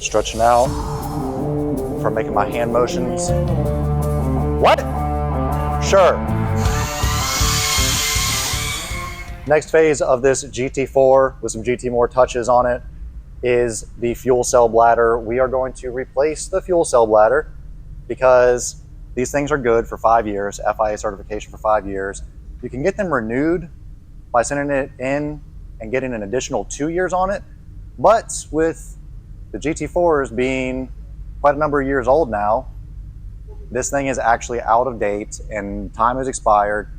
Stretching out from making my hand motions. What? Sure. Next phase of this GT4 with some GT more touches on it is the fuel cell bladder. We are going to replace the fuel cell bladder because these things are good for 5 years, FIA certification for 5 years. You can get them renewed by sending it in and getting an additional 2 years on it. But with the GT4s being quite a number of years old now, this thing is actually out of date and time has expired.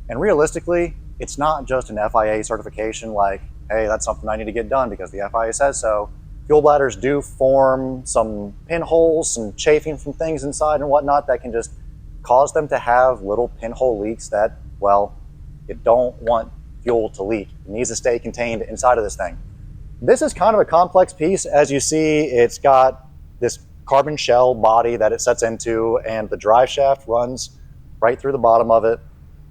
And realistically, it's not just an FIA certification like, hey, that's something I need to get done because the FIA says so. Fuel bladders do form some pinholes, some chafing from things inside and whatnot that can just cause them to have little pinhole leaks that, well, you don't want fuel to leak. It needs to stay contained inside of this thing. This is kind of a complex piece. As you see, it's got this carbon shell body that it sets into, and the drive shaft runs right through the bottom of it.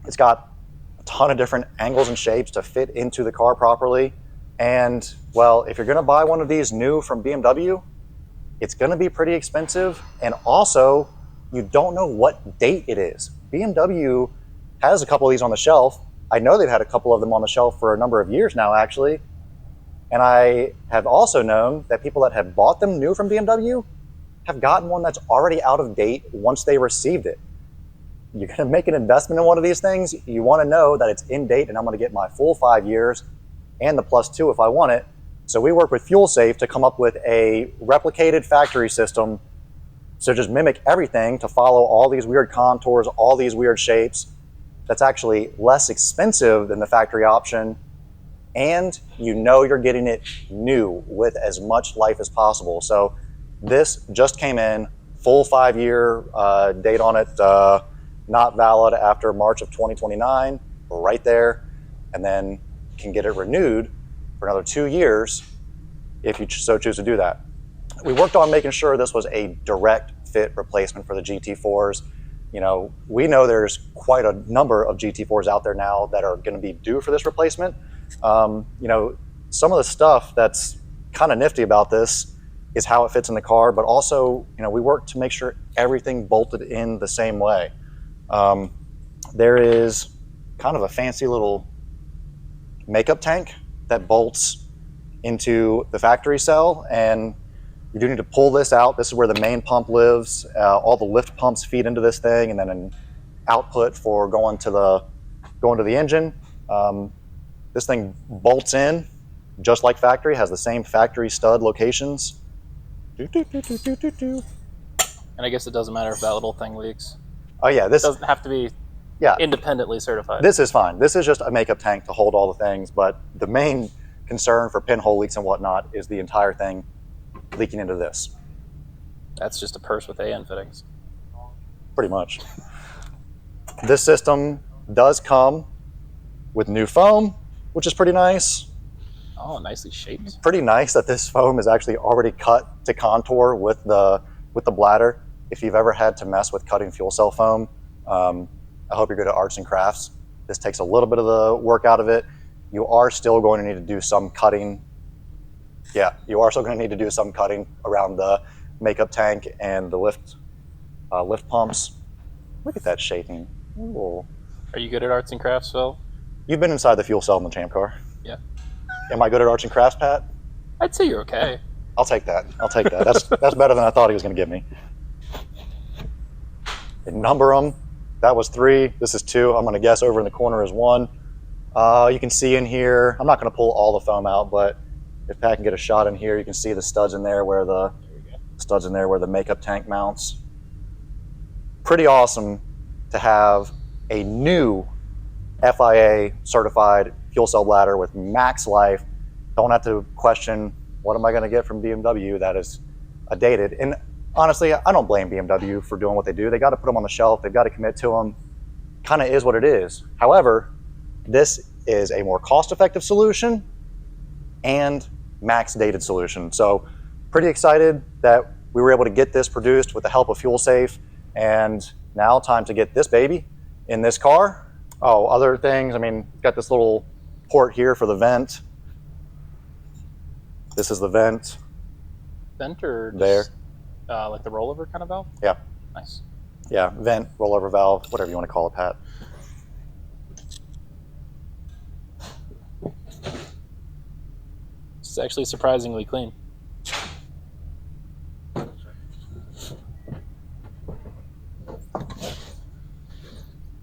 It's got a ton of different angles and shapes to fit into the car properly. And well, if you're gonna buy one of these new from BMW, it's gonna be pretty expensive. And also, you don't know what date it is. BMW has a couple of these on the shelf. I know they've had a couple of them on the shelf for a number of years now, actually. And I have also known that people that have bought them new from BMW have gotten one that's already out of date once they received it. You're gonna make an investment in one of these things, you wanna know that it's in date and I'm gonna get my full 5 years and the +2 if I want it. So we work with FuelSafe to come up with a replicated factory system to just mimic everything, to follow all these weird contours, all these weird shapes. That's actually less expensive than the factory option, and you know you're getting it new with as much life as possible. So this just came in, full 5-year date on it, not valid after March of 2029, right there, and then you can get it renewed for another 2 years if you so choose to do that. We worked on making sure this was a direct fit replacement for the GT4s. You know, we know there's quite a number of GT4s out there now that are going to be due for this replacement. You know, some of the stuff that's kind of nifty about this is how it fits in the car, but also, you know, we worked to make sure everything bolted in the same way. There is kind of a fancy little makeup tank that bolts into the factory cell, and you do need to pull this out. This is where the main pump lives. All the lift pumps feed into this thing, and then an output for going to the engine. This thing bolts in just like factory, has the same factory stud locations. And I guess it doesn't matter if that little thing leaks. Oh yeah, this doesn't have to be independently certified. This is fine. This is just a makeup tank to hold all the things, but the main concern for pinhole leaks and whatnot is the entire thing leaking into this. That's just a purse with AN fittings. Pretty much. This system does come with new foam, which is pretty nice. Oh, nicely shaped. Pretty nice that this foam is actually already cut to contour with the bladder. If you've ever had to mess with cutting fuel cell foam, I hope you're good at arts and crafts. This takes a little bit of the work out of it. You are still going to need to do some cutting. Yeah, you are still going to need to do some cutting around the makeup tank and the lift pumps. Look at that shaping. Ooh. Are you good at arts and crafts, Phil? You've been inside the fuel cell in the Champ car. Yeah. Am I good at arts and crafts, Pat? I'd say you're okay. I'll take that. I'll take that. That's better than I thought he was going to give me. And number them. That was 3. This is 2. I'm going to guess over in the corner is 1. You can see in here, I'm not going to pull all the foam out, but if Pat can get a shot in here, you can see the studs in there where the makeup tank mounts. Pretty awesome to have a new FIA certified fuel cell bladder with max life. Don't have to question, what am I going to get from BMW that is dated? And honestly, I don't blame BMW for doing what they do. They got to put them on the shelf. They've got to commit to them. Kind of is what it is. However, this is a more cost-effective solution and max dated solution. So pretty excited that we were able to get this produced with the help of FuelSafe. And now time to get this baby in this car. Oh, other things, I mean, got this little port here for the vent. This is the vent. Vent or there. just, like the rollover kind of valve? Yeah. Nice. Yeah, vent, rollover valve, whatever you want to call it, Pat. It's actually surprisingly clean.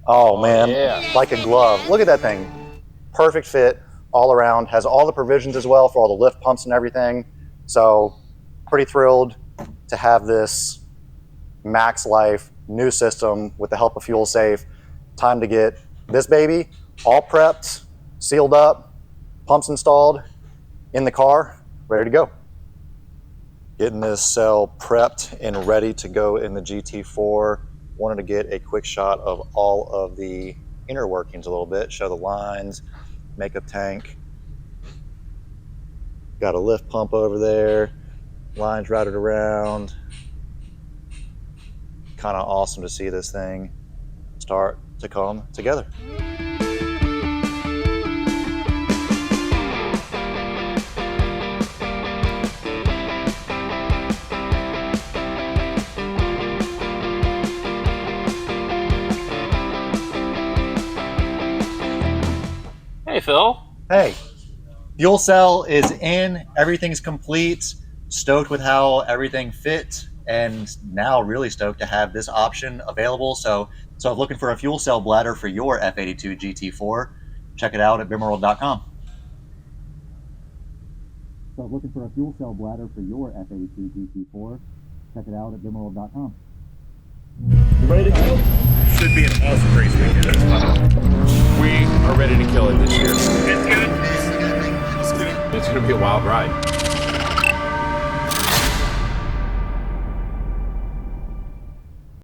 Oh man, yeah. like a glove. Look at that thing. Perfect fit all around. Has all the provisions as well for all the lift pumps and everything. So pretty thrilled to have this max life new system with the help of Fuel Safe. Time to get this baby all prepped, sealed up, pumps installed in the car, ready to go. Getting this cell prepped and ready to go in the GT4. Wanted to get a quick shot of all of the inner workings a little bit, show the lines, makeup tank. Got a lift pump over there, lines routed around. Kind of awesome to see this thing start to come together. Hey, Phil. Hey, fuel cell is in, everything's complete, stoked with how everything fit, and now really stoked to have this option available. So if looking for a fuel cell bladder for your F82 GT4, check it out at BimmerWorld.com. So if looking for a fuel cell bladder for your F82 GT4, check it out at BimmerWorld.com. Ready to go? Should be an awesome race weekend. We are ready to kill it this year. It's good. It's going to be a wild ride.